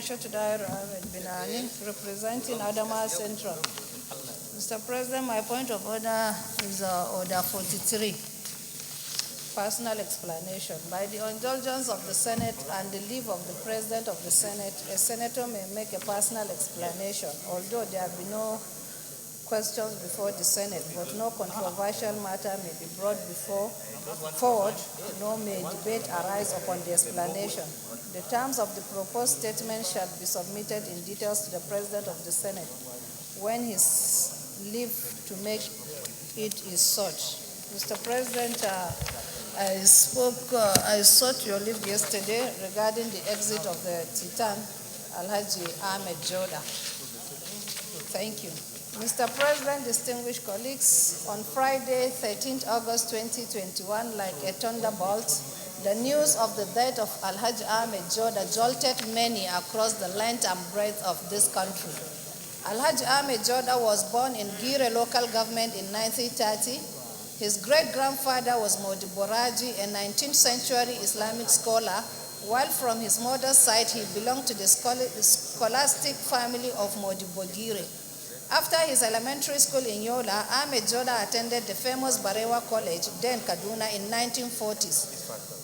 Aisha Dairo Ahmed Binani, representing Adama Central. Mr. President, my point of order is Order 43, personal explanation. By the indulgence of the Senate and the leave of the President of the Senate, a senator may make a personal explanation, although there be no questions before the Senate, but no controversial matter may be brought forward, nor may debate arise upon the explanation. The terms of the proposed statement shall be submitted in details to the President of the Senate when his leave to make it is sought. Mr. President, I sought your leave yesterday regarding the exit of the Titan, Alhaji Ahmed Joda. Thank you. Mr. President, distinguished colleagues, on Friday, 13th August 2021, like a thunderbolt, the news of the death of Alhaji Ahmed Joda jolted many across the length and breadth of this country. Alhaji Ahmed Joda was born in Gire local government in 1930. His great-grandfather was Modi Boraji, a 19th century Islamic scholar, while from his mother's side he belonged to the scholastic family of Modi Bogire. After his elementary school in Yola, Ahmed Joda attended the famous Barewa College, then Kaduna, in 1940s.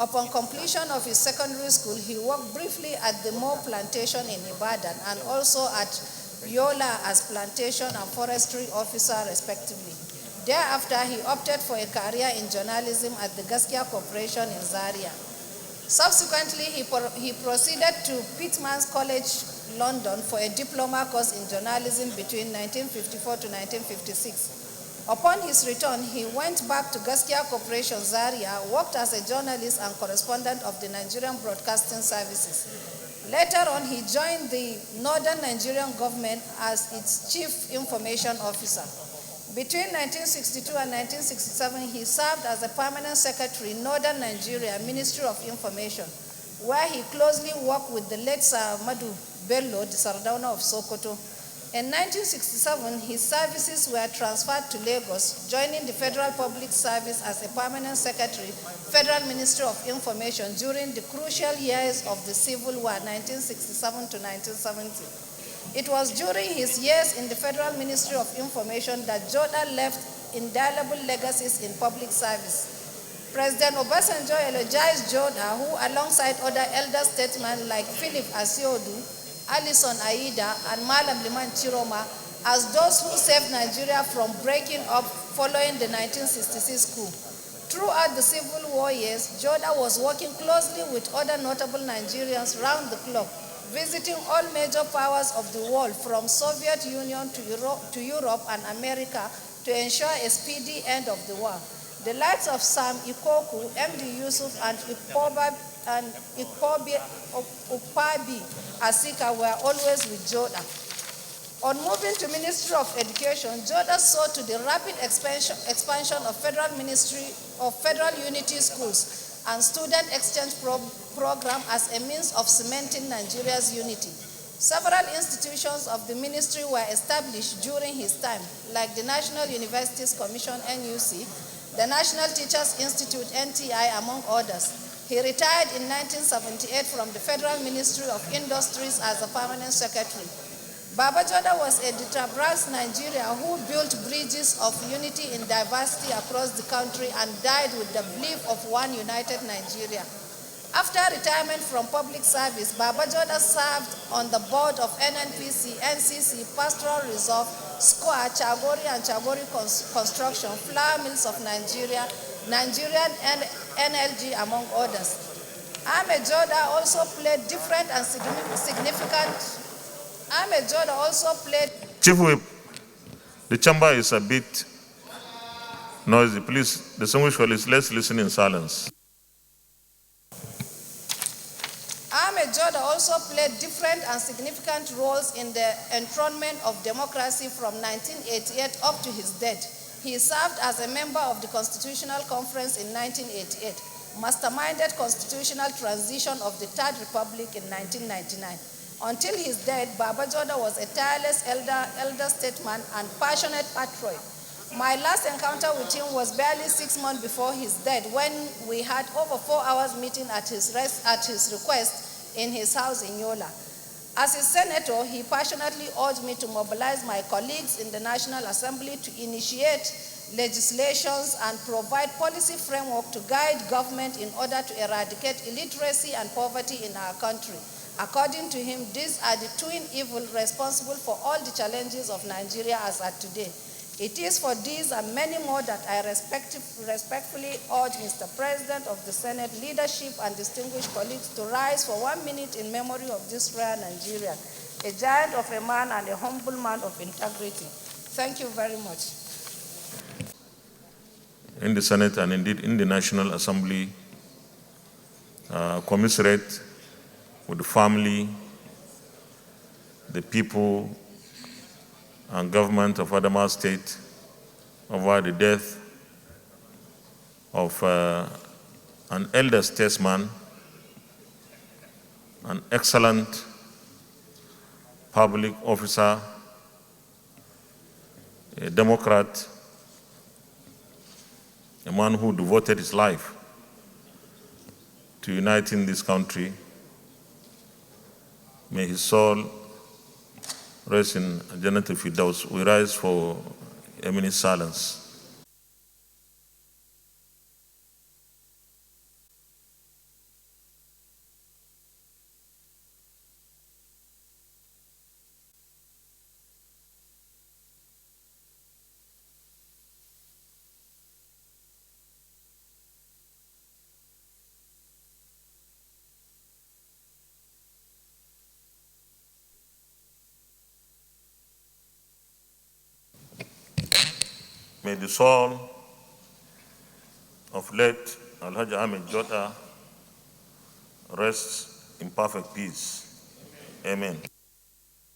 Upon completion of his secondary school, he worked briefly at the Mo Plantation in Ibadan and also at Yola as plantation and forestry officer, respectively. Thereafter, he opted for a career in journalism at the Gaskia Corporation in Zaria. Subsequently, he proceeded to Pitman's College, London, for a diploma course in journalism between 1954 to 1956. Upon his return, he went back to Gaskia Corporation, Zaria, worked as a journalist and correspondent of the Nigerian Broadcasting Services. Later on, he joined the Northern Nigerian government as its chief information officer. Between 1962 and 1967, he served as a permanent secretary in Northern Nigeria Ministry of Information, where he closely worked with the late Sir Madu Bello, the Sardauna of Sokoto. In 1967, his services were transferred to Lagos, joining the Federal Public Service as a permanent secretary, Federal Ministry of Information, during the crucial years of the Civil War, 1967 to 1970. It was during his years in the Federal Ministry of Information that Joda left indelible legacies in public service. President Obasanjo eulogized Joda, who, alongside other elder statesmen like Philip Asiodu, Alison Aida, and Malam Liman Chiroma, as those who saved Nigeria from breaking up following the 1966 coup. Throughout the Civil War years, Joda was working closely with other notable Nigerians round the clock, visiting all major powers of the world, from Soviet Union to Europe and America, to ensure a speedy end of the war. The likes of Sam Ikoku, MD Yusuf, and Ukpabi Asika were always with Joda. On moving to Ministry of Education, Joda saw to the rapid expansion of Federal Unity Schools and student exchange program as a means of cementing Nigeria's unity. Several institutions of the ministry were established during his time, like the National Universities Commission, NUC, the National Teachers Institute, NTI, among others. He retired in 1978 from the Federal Ministry of Industries as a permanent secretary. Baba Joda was a detrabras Nigeria who built bridges of unity in diversity across the country and died with the belief of one united Nigeria. After retirement from public service, Baba Joda served on the board of NNPC, NCC, Pastoral Reserve, SCOA, Chagori and Chagori Construction, Flour Mills of Nigeria, Nigerian NLG, among others. Ahmed Joda also played different and significant. Ahmed Joda also played. Chief Whip, the chamber is a bit noisy. Please, distinguished colleagues, let's listen in silence. Ahmed Joda also played different and significant roles in the enthronement of democracy from 1988 up to his death. He served as a member of the Constitutional Conference in 1988, masterminded constitutional transition of the Third Republic in 1999. Until his death, Baba Joda was a tireless elder statesman and passionate patriot. My last encounter with him was barely 6 months before his death, when we had over 4 hours meeting at his request in his house in Yola. As a senator, he passionately urged me to mobilize my colleagues in the National Assembly to initiate legislations and provide policy framework to guide government in order to eradicate illiteracy and poverty in our country. According to him, these are the twin evils responsible for all the challenges of Nigeria as at today. It is for these and many more that I respectfully urge Mr. President of the Senate, leadership and distinguished colleagues to rise for 1 minute in memory of this rare Nigerian, a giant of a man and a humble man of integrity. Thank you very much. In the Senate and indeed in the National Assembly, commiserate with the family, the people, and government of Adamawa State over the death of an elder statesman, an excellent public officer, a Democrat, a man who devoted his life to uniting this country. May his soul rest in Jannatul Firdaus. We rise for a minute's silence. May the soul of late Alhaji Ahmed Jota rest in perfect peace. Amen.